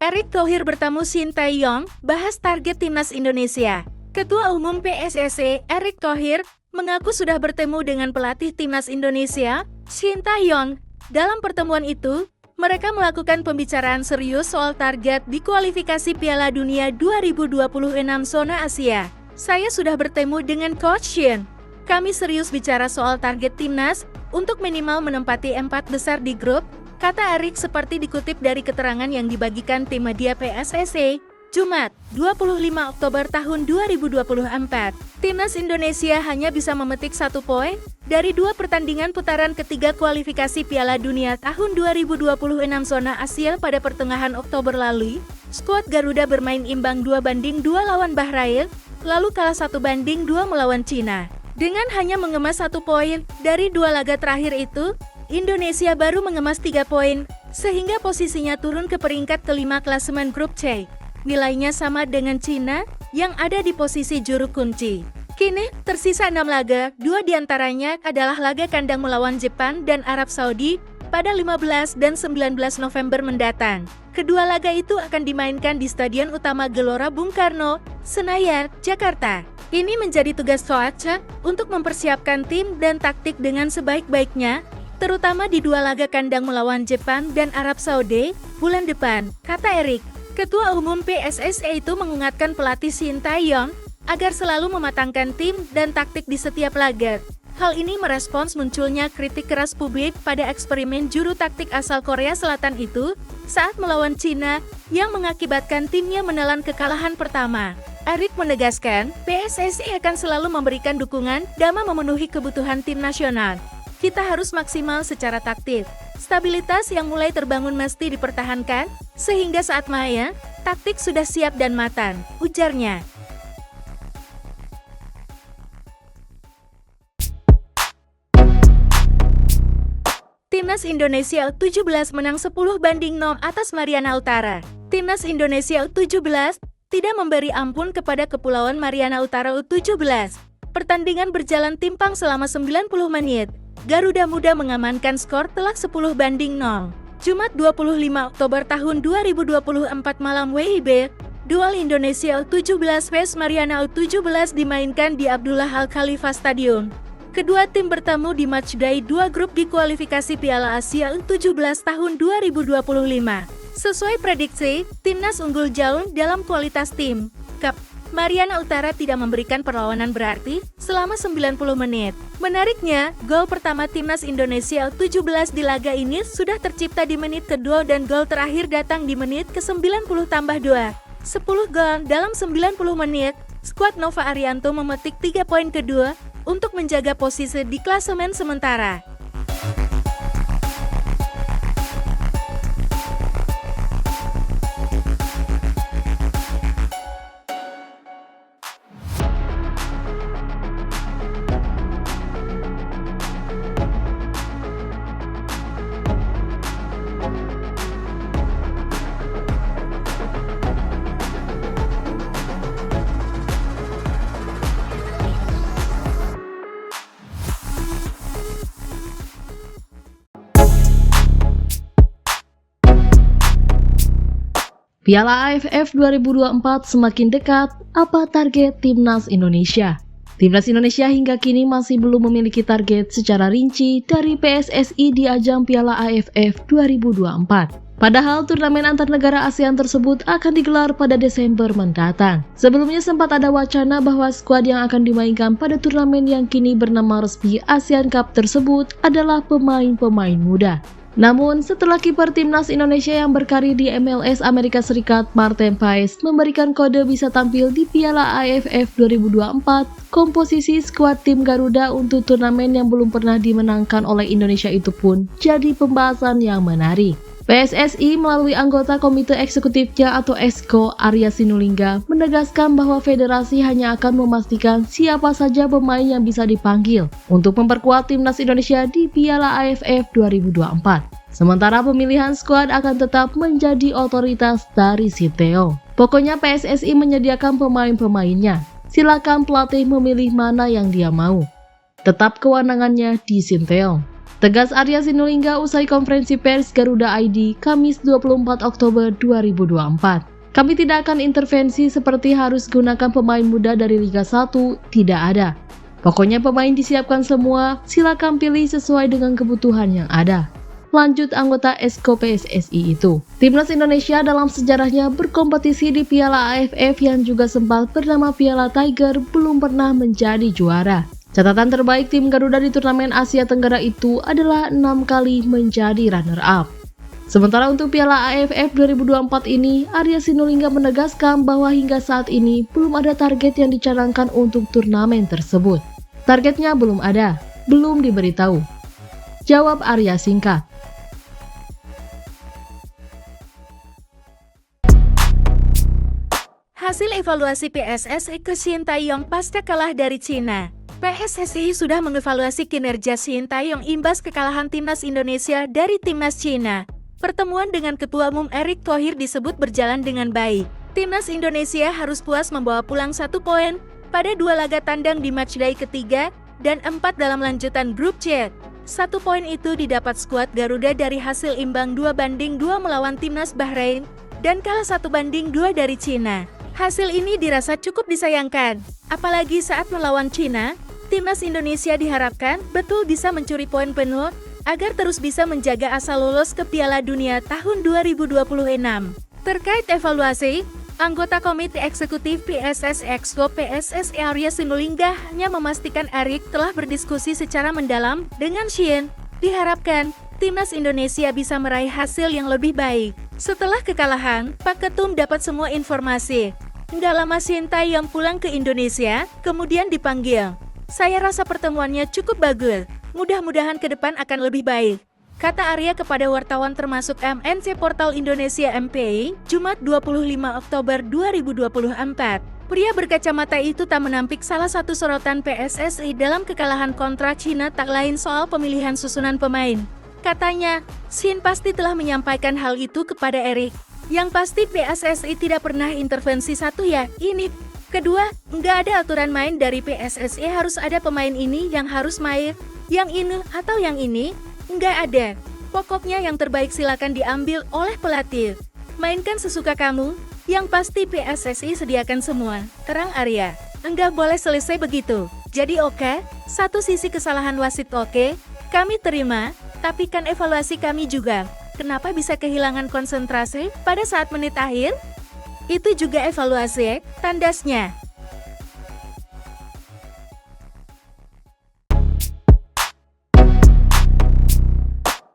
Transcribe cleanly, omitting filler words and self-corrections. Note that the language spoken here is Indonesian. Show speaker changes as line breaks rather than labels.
Erick Thohir bertemu Shin Tae-yong, bahas target timnas Indonesia. Ketua Umum PSSI, Erick Thohir, mengaku sudah bertemu dengan pelatih timnas Indonesia, Shin Tae-yong. Dalam pertemuan itu, mereka melakukan pembicaraan serius soal target di kualifikasi Piala Dunia 2026 zona Asia. Saya sudah bertemu dengan Coach Shin. Kami serius bicara soal target timnas untuk minimal menempati 4 besar di grup, kata Erick seperti dikutip dari keterangan yang dibagikan tim media PSSI, Jumat, 25 Oktober tahun 2024. Timnas Indonesia hanya bisa memetik 1 poin dari 2 pertandingan putaran ketiga kualifikasi Piala Dunia tahun 2026 zona Asia pada pertengahan Oktober lalu. Skuad Garuda bermain imbang 2-2 lawan Bahrain, lalu kalah 1-2 melawan Cina. Dengan hanya mengemas 1 poin dari 2 laga terakhir itu, Indonesia baru mengemas 3 poin, sehingga posisinya turun ke peringkat kelima klasemen grup C. Nilainya sama dengan Cina, yang ada di posisi juru kunci. Kini, tersisa 6 laga, 2 diantaranya adalah laga kandang melawan Jepang dan Arab Saudi pada 15 dan 19 November mendatang. Kedua laga itu akan dimainkan di Stadion Utama Gelora Bung Karno, Senayan, Jakarta. Ini menjadi tugas coach untuk mempersiapkan tim dan taktik dengan sebaik-baiknya, terutama di 2 laga kandang melawan Jepang dan Arab Saudi bulan depan, kata Erick. Ketua Umum PSSI itu mengingatkan pelatih Shin Tae-yong agar selalu mematangkan tim dan taktik di setiap laga. Hal ini merespons munculnya kritik keras publik pada eksperimen juru taktik asal Korea Selatan itu saat melawan Cina yang mengakibatkan timnya menelan kekalahan pertama. Erick menegaskan, PSSI akan selalu memberikan dukungan demi memenuhi kebutuhan tim nasional. Kita harus maksimal secara taktik. Stabilitas yang mulai terbangun mesti dipertahankan, sehingga saat main, taktik sudah siap dan matang, ujarnya. Timnas Indonesia U17 menang 10-0 atas Mariana Utara. Timnas Indonesia U17 tidak memberi ampun kepada Kepulauan Mariana Utara U17. Pertandingan berjalan timpang selama 90 menit. Garuda Muda mengamankan skor telak 10-0. Jumat 25 Oktober tahun 2024 malam WIB, duel Indonesia U17 vs Mariana U17 dimainkan di Abdullah Al Khalifa Stadium. Kedua tim bertemu di matchday 2 grup di kualifikasi Piala Asia U17 tahun 2025. Sesuai prediksi, timnas unggul jauh dalam kualitas tim. Mariana Utara tidak memberikan perlawanan berarti selama 90 menit. Menariknya, gol pertama timnas Indonesia U17 di laga ini sudah tercipta di menit kedua dan gol terakhir datang di menit ke-90 tambah 2. 10 gol dalam 90 menit, skuad Nova Arianto memetik 3 poin kedua untuk menjaga posisi di klasemen sementara.
Piala AFF 2024 semakin dekat, apa target Timnas Indonesia? Timnas Indonesia hingga kini masih belum memiliki target secara rinci dari PSSI di ajang Piala AFF 2024. Padahal turnamen antar negara ASEAN tersebut akan digelar pada Desember mendatang. Sebelumnya sempat ada wacana bahwa skuad yang akan dimainkan pada turnamen yang kini bernama resmi ASEAN Cup tersebut adalah pemain-pemain muda. Namun, setelah kiper timnas Indonesia yang berkarir di MLS Amerika Serikat, Martin Paes, memberikan kode bisa tampil di Piala AFF 2024, komposisi skuad tim Garuda untuk turnamen yang belum pernah dimenangkan oleh Indonesia itu pun jadi pembahasan yang menarik. PSSI melalui anggota Komite Eksekutifnya atau EXCO, Arya Sinulinga, menegaskan bahwa federasi hanya akan memastikan siapa saja pemain yang bisa dipanggil untuk memperkuat timnas Indonesia di Piala AFF 2024. Sementara pemilihan skuad akan tetap menjadi otoritas dari Sinteyong. Pokoknya PSSI menyediakan pemain-pemainnya. Silakan pelatih memilih mana yang dia mau. Tetap kewenangannya di Sinteyong. Tegas Arya Sinulinga usai konferensi pers Garuda ID Kamis 24 Oktober 2024. Kami tidak akan intervensi seperti harus gunakan pemain muda dari Liga 1, tidak ada. Pokoknya pemain disiapkan semua, silakan pilih sesuai dengan kebutuhan yang ada. Lanjut anggota Esko PSSI itu. Timnas Indonesia dalam sejarahnya berkompetisi di Piala AFF yang juga sempat bernama Piala Tiger belum pernah menjadi juara. Catatan terbaik tim Garuda di turnamen Asia Tenggara itu adalah 6 kali menjadi runner-up. Sementara untuk Piala AFF 2024 ini, Arya Sinulinga menegaskan bahwa hingga saat ini belum ada target yang dicanangkan untuk turnamen tersebut. Targetnya belum ada, belum diberitahu. Jawab Arya singkat.
Hasil evaluasi PSSI ke Shin Tae-yong pasca kalah dari Cina. PSSI sudah mengevaluasi kinerja Shin Tae-yong imbas kekalahan timnas Indonesia dari timnas Cina. Pertemuan dengan Ketua Umum Erick Thohir disebut berjalan dengan baik. Timnas Indonesia harus puas membawa pulang 1 poin pada 2 laga tandang di matchday ketiga dan 4 dalam lanjutan grup C. 1 poin itu didapat skuad Garuda dari hasil imbang 2-2 melawan timnas Bahrain dan kalah 1-2 dari Cina. Hasil ini dirasa cukup disayangkan, apalagi saat melawan Cina. Timnas Indonesia diharapkan betul bisa mencuri poin penuh agar terus bisa menjaga asa lolos ke Piala Dunia tahun 2026. Terkait evaluasi, anggota Komite Eksekutif PSSI Exco PSSI Arya Sinulinga hanya memastikan Erick telah berdiskusi secara mendalam dengan Shin. Diharapkan Timnas Indonesia bisa meraih hasil yang lebih baik. Setelah kekalahan, Pak Ketum dapat semua informasi. Nggak lama Shin Tae-yong pulang ke Indonesia, kemudian dipanggil. Saya rasa pertemuannya cukup bagus. Mudah-mudahan ke depan akan lebih baik, kata Arya kepada wartawan termasuk MNC Portal Indonesia MPI, Jumat 25 Oktober 2024. Pria berkacamata itu tak menampik salah satu sorotan PSSI dalam kekalahan kontra Cina tak lain soal pemilihan susunan pemain. Katanya, Shin pasti telah menyampaikan hal itu kepada Erick. Yang pasti PSSI tidak pernah intervensi satu ya, ini. Kedua, nggak ada aturan main dari PSSI harus ada pemain ini yang harus main, yang ini atau yang ini, nggak ada. Pokoknya yang terbaik silakan diambil oleh pelatih. Mainkan sesuka kamu, yang pasti PSSI sediakan semua, terang Arya. Nggak boleh selesai begitu. Jadi oke, satu sisi kesalahan wasit oke, kami terima, tapi kan evaluasi kami juga. Kenapa bisa kehilangan konsentrasi pada saat menit akhir? Itu juga evaluasi, tandasnya.